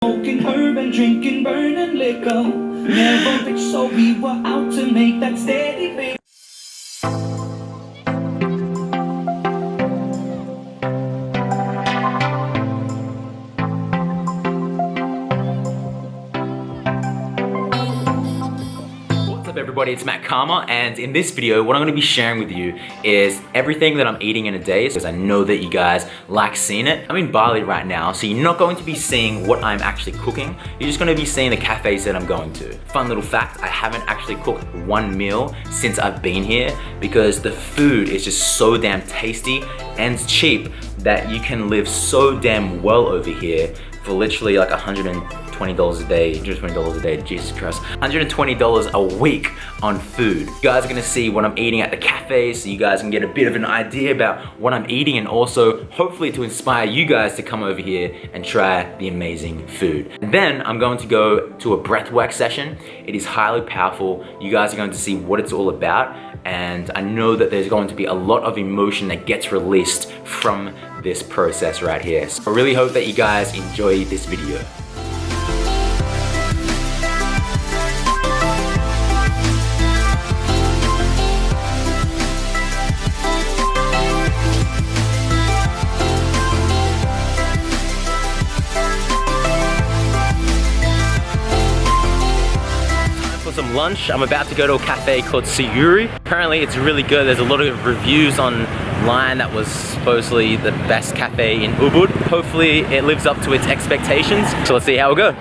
Smoking herb and drinking burning liquor. Never rich, so we were out to make that steady pay. What's up everybody, it's Cama, and in this video what I'm going to be sharing with you is everything that I'm eating in a day, because I know that you guys like seeing it. I'm in Bali right now, so you're not going to be seeing what I'm actually cooking. You're just going to be seeing the cafes that I'm going to. Fun little fact, I haven't actually cooked one meal since I've been here because the food is just so damn tasty and cheap that you can live so damn well over here for literally like $120 a day, $120 a day, Jesus Christ. $120 a week on food. You guys are gonna see what I'm eating at the cafes, so you guys can get a bit of an idea about what I'm eating, and also hopefully to inspire you guys to come over here and try the amazing food. And then I'm going to go to a breathwork session. It is highly powerful. You guys are going to see what it's all about, and I know that there's going to be a lot of emotion that gets released from this process right here. So I really hope that you guys enjoy this video. Some lunch. I'm about to go to a cafe called Sayuri. Apparently it's really good. There's a lot of reviews online that was supposedly the best cafe in Ubud. Hopefully it lives up to its expectations. So let's see how it goes.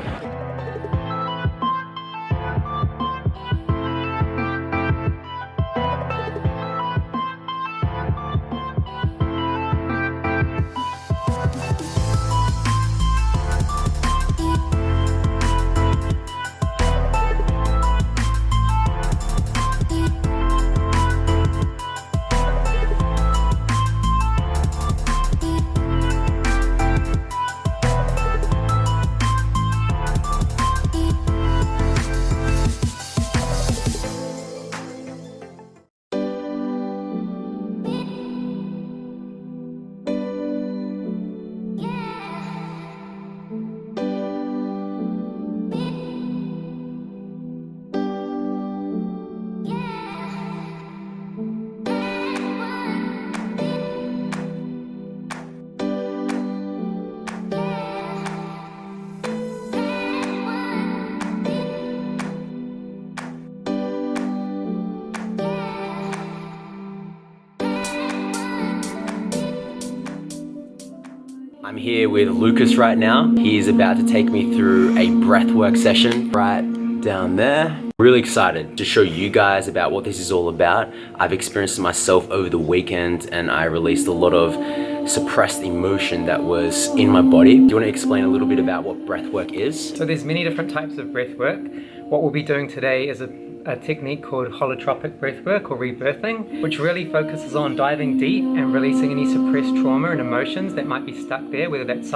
I'm here with Lucas right now. He is about to take me through a breathwork session right down there. Really excited to show you guys about what this is all about. I've experienced it myself over the weekend, and I released a lot of suppressed emotion that was in my body. Do you want to explain a little bit about what breathwork is? So there's many different types of breathwork. What we'll be doing today is a technique called holotropic breathwork or rebirthing, which really focuses on diving deep and releasing any suppressed trauma and emotions that might be stuck there, whether that's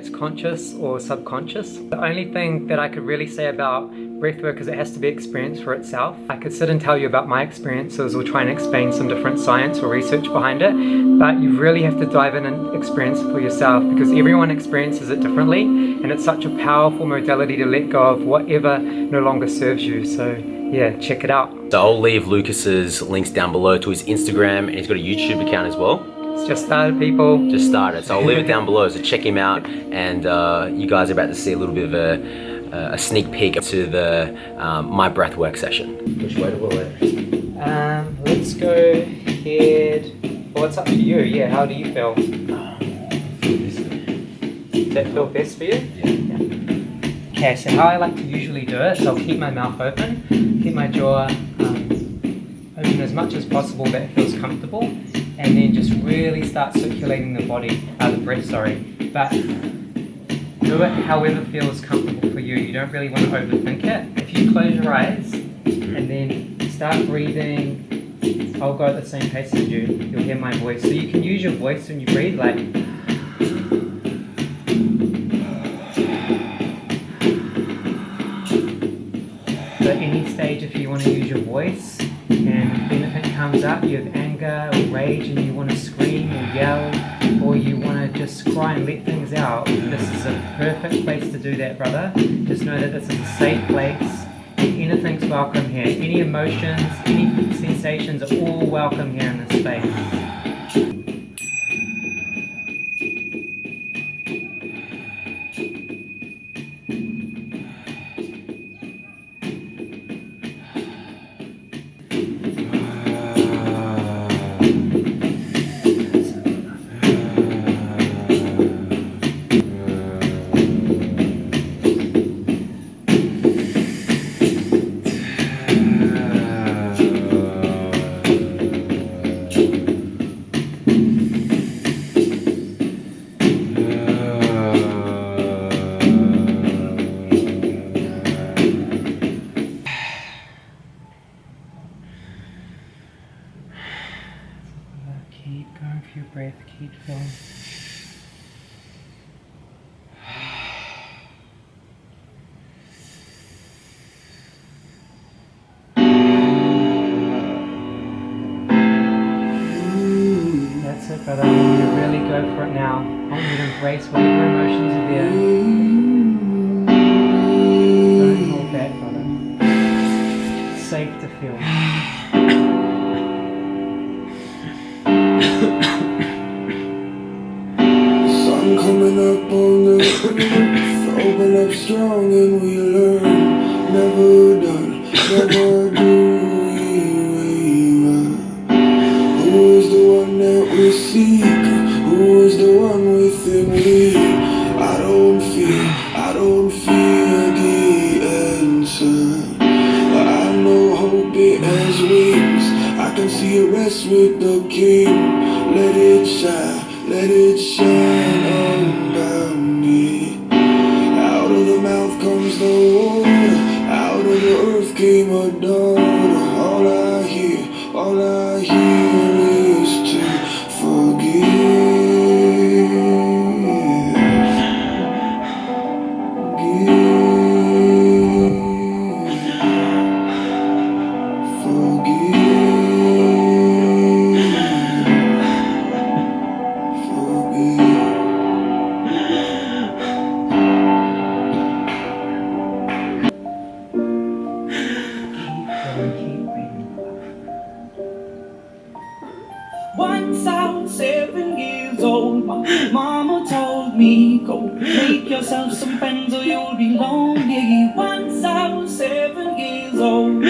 conscious or subconscious. The only thing that I could really say about breathwork is it has to be experienced for itself. I could sit and tell you about my experiences or try and explain some different science or research behind it, but you really have to dive in and experience it for yourself, because everyone experiences it differently, and it's such a powerful modality to let go of whatever no longer serves you. So yeah, check it out. So I'll leave Lucas's links down below to his Instagram, and he's got a YouTube account as well. It's just started, people. Just started. So I'll leave it down below, so check him out, and you guys are about to see a little bit of a sneak peek to the my breathwork session. Which way to will it? Let's go ahead. Well, it's up to you. Yeah, how do you feel? Does that feel best for you? Yeah. Okay, so how I like to usually do it, so I'll keep my mouth open, keep my jaw open as much as possible that it feels comfortable, and then just really start circulating the body, the breath, sorry. But do it however feels comfortable for you. You don't really want to overthink it. If you close your eyes and then start breathing, I'll go at the same pace as you. You'll hear my voice. So you can use your voice when you breathe, like so at any stage if you want to use your voice, and if anything comes up, you have anger or rage and you want to scream or yell, or you want to just cry and let things out, this is a perfect place to do that, brother. Just know that this is a safe place. Anything's welcome here. Any emotions, any sensations are all welcome here in this space. Keep going for your breath, keep filling. That's it, brother. I want you to really go for it now. I want you to embrace whatever emotions are there. Don't hold back, brother. It's safe to feel. Coming up on the roof, open up strong and we learn. Never done, never do we run. Who is the one that we seek? Who is the one within we? I don't fear the answer. But I know hope it has wings. I can see a rest with the king. Let it shine on me. Out of the mouth comes the water, out of the earth came a daughter. All I hear is to forgive. Once I was 7 years old, my mama told me, go make yourself some friends or you'll be lonely. Once I was 7 years old.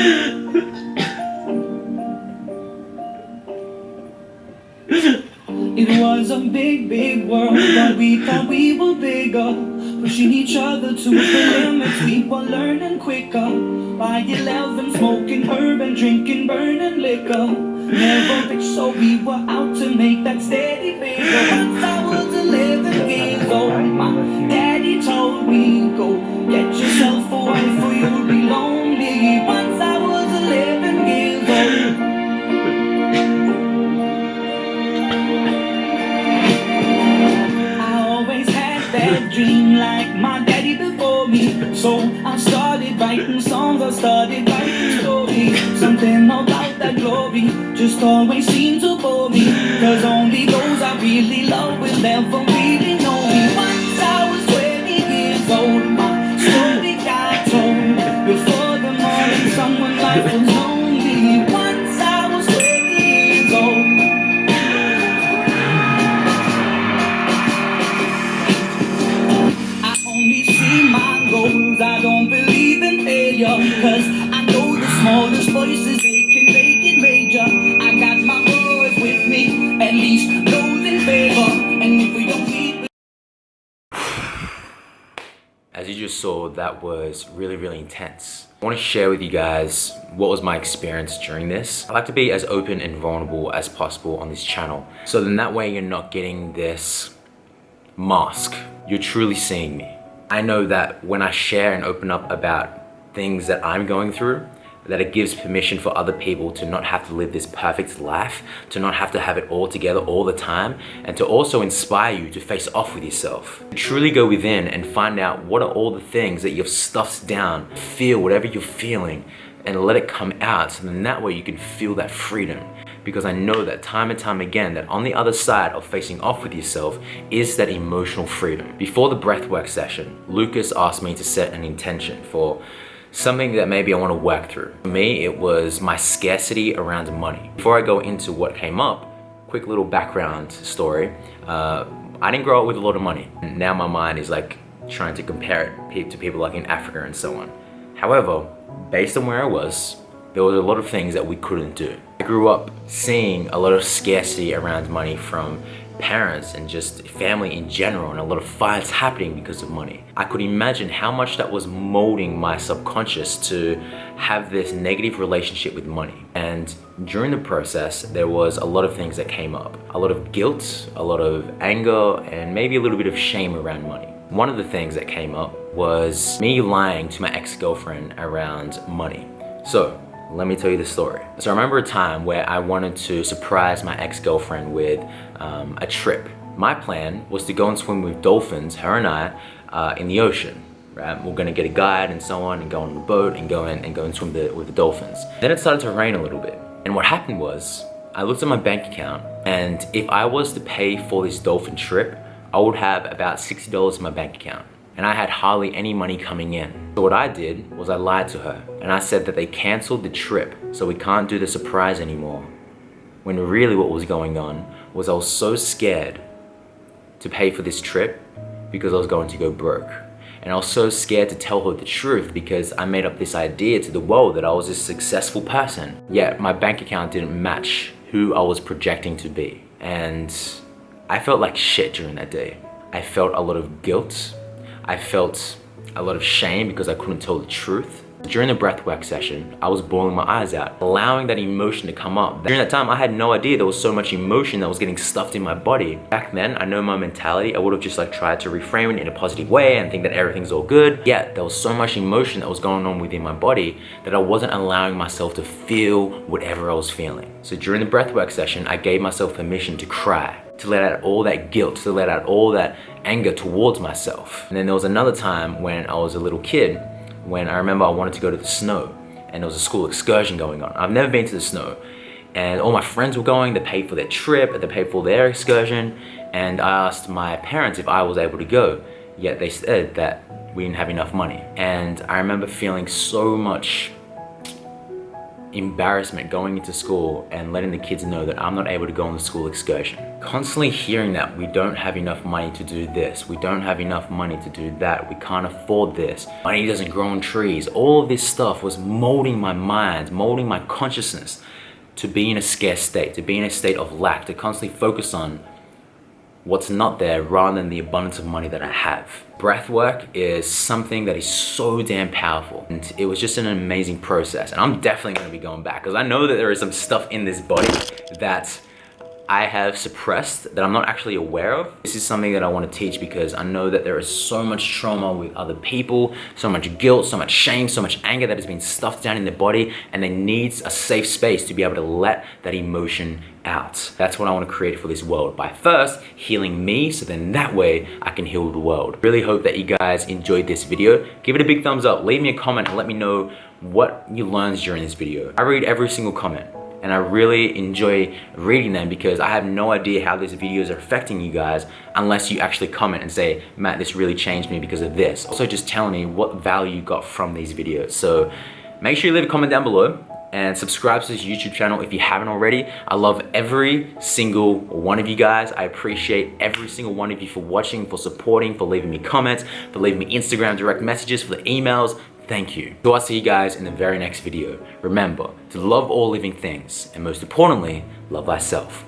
It was a big, big world, but we thought we were bigger, pushing each other to the limits. We were learning quicker. By 11, smoking herb and drinking burning liquor. Never rich, so we were out to make that steady figure. Once I was 11 years old, my daddy told me, go get yourself a wife or you'll be lonely. Once I was 11 years old. I always had that dream like my daddy before me. So I started writing songs, I started writing stories. Something about that glory just always seemed to bore me, cause only those I really love will ever really know me. Once I was 20 years old, my story got told. Before the morning sun when life was lonely. Once I was 20 years old. I only see my goals, I don't believe in failure, cause I know the smallest voices, they can make it major. I got my boys with me, at least those in favor, and if we don't keep. As you just saw, that was really intense. I want to share with you guys what was my experience during this. I like to be as open and vulnerable as possible on this channel, so then that way you're not getting this mask. You're truly seeing me. I know that when I share and open up about things that I'm going through, that it gives permission for other people to not have to live this perfect life, to not have to have it all together all the time, and to also inspire you to face off with yourself. Truly go within and find out what are all the things that you've stuffed down. Feel whatever you're feeling and let it come out, so then that way you can feel that freedom. because I know that time and time again that on the other side of facing off with yourself is that emotional freedom. Before the breathwork session, Lucas asked me to set an intention for something that maybe I want to work through. For me, it was my scarcity around money. Before I go into what came up, quick little background story. I didn't grow up with a lot of money. Now my mind is like trying to compare it to people like in Africa and so on. However, based on where I was, there was a lot of things that we couldn't do. I grew up seeing a lot of scarcity around money from parents and just family in general, and a lot of fights happening because of money. I could imagine how much that was molding my subconscious to have this negative relationship with money. And during the process, there was a lot of things that came up. A lot of guilt, a lot of anger, and maybe a little bit of shame around money. One of the things that came up was me lying to my ex-girlfriend around money. So, let me tell you the story. So I remember a time where I wanted to surprise my ex-girlfriend with a trip. My plan was to go and swim with dolphins, her and I, in the ocean. Right? We're gonna get a guide and so on, and go on the boat and go and swim with the dolphins. Then it started to rain a little bit. And what happened was, I looked at my bank account, and if I was to pay for this dolphin trip, I would have about $60 in my bank account. And I had hardly any money coming in. So what I did was I lied to her, and I said that they canceled the trip, so we can't do the surprise anymore. When really what was going on was I was so scared to pay for this trip because I was going to go broke. And I was so scared to tell her the truth because I made up this idea to the world that I was a successful person. Yet my bank account didn't match who I was projecting to be. And I felt like shit during that day. I felt a lot of guilt. I felt a lot of shame because I couldn't tell the truth. During the breathwork session, I was bawling my eyes out, allowing that emotion to come up. During that time, I had no idea there was so much emotion that was getting stuffed in my body. Back then, I know my mentality, I would have just like tried to reframe it in a positive way and think that everything's all good. Yet, there was so much emotion that was going on within my body that I wasn't allowing myself to feel whatever I was feeling. So during the breathwork session, I gave myself permission to cry, to let out all that guilt, to let out all that anger towards myself. And then there was another time when I was a little kid, when I remember I wanted to go to the snow, and there was a school excursion going on. I've never been to the snow, and all my friends were going. They paid for their trip, they paid for their excursion, and I asked my parents if I was able to go, yet they said that we didn't have enough money. And I remember feeling so much embarrassment going into school and letting the kids know that I'm not able to go on the school excursion. Constantly hearing that we don't have enough money to do this, we don't have enough money to do that, we can't afford this, money doesn't grow on trees. All of this stuff was molding my mind, molding my consciousness to be in a scarce state, to be in a state of lack, to constantly focus on what's not there rather than the abundance of money that I have. Breathwork is something that is so damn powerful, and it was just an amazing process. And I'm definitely gonna be going back because I know that there is some stuff in this body that I have suppressed that I'm not actually aware of. This is something that I want to teach because I know that there is so much trauma with other people, so much guilt, so much shame, so much anger that has been stuffed down in their body, and they need a safe space to be able to let that emotion out. That's what I want to create for this world, by first healing me, so then that way I can heal the world. Really hope that you guys enjoyed this video. Give it a big thumbs up, leave me a comment and let me know what you learned during this video. I read every single comment, and I really enjoy reading them because I have no idea how these videos are affecting you guys unless you actually comment and say, Matt, this really changed me because of this. Also just telling me what value you got from these videos. So make sure you leave a comment down below and subscribe to this YouTube channel if you haven't already. I love every single one of you guys. I appreciate every single one of you for watching, for supporting, for leaving me comments, for leaving me Instagram direct messages, for the emails. Thank you. So I'll see you guys in the very next video. Remember to love all living things, and most importantly, love thyself.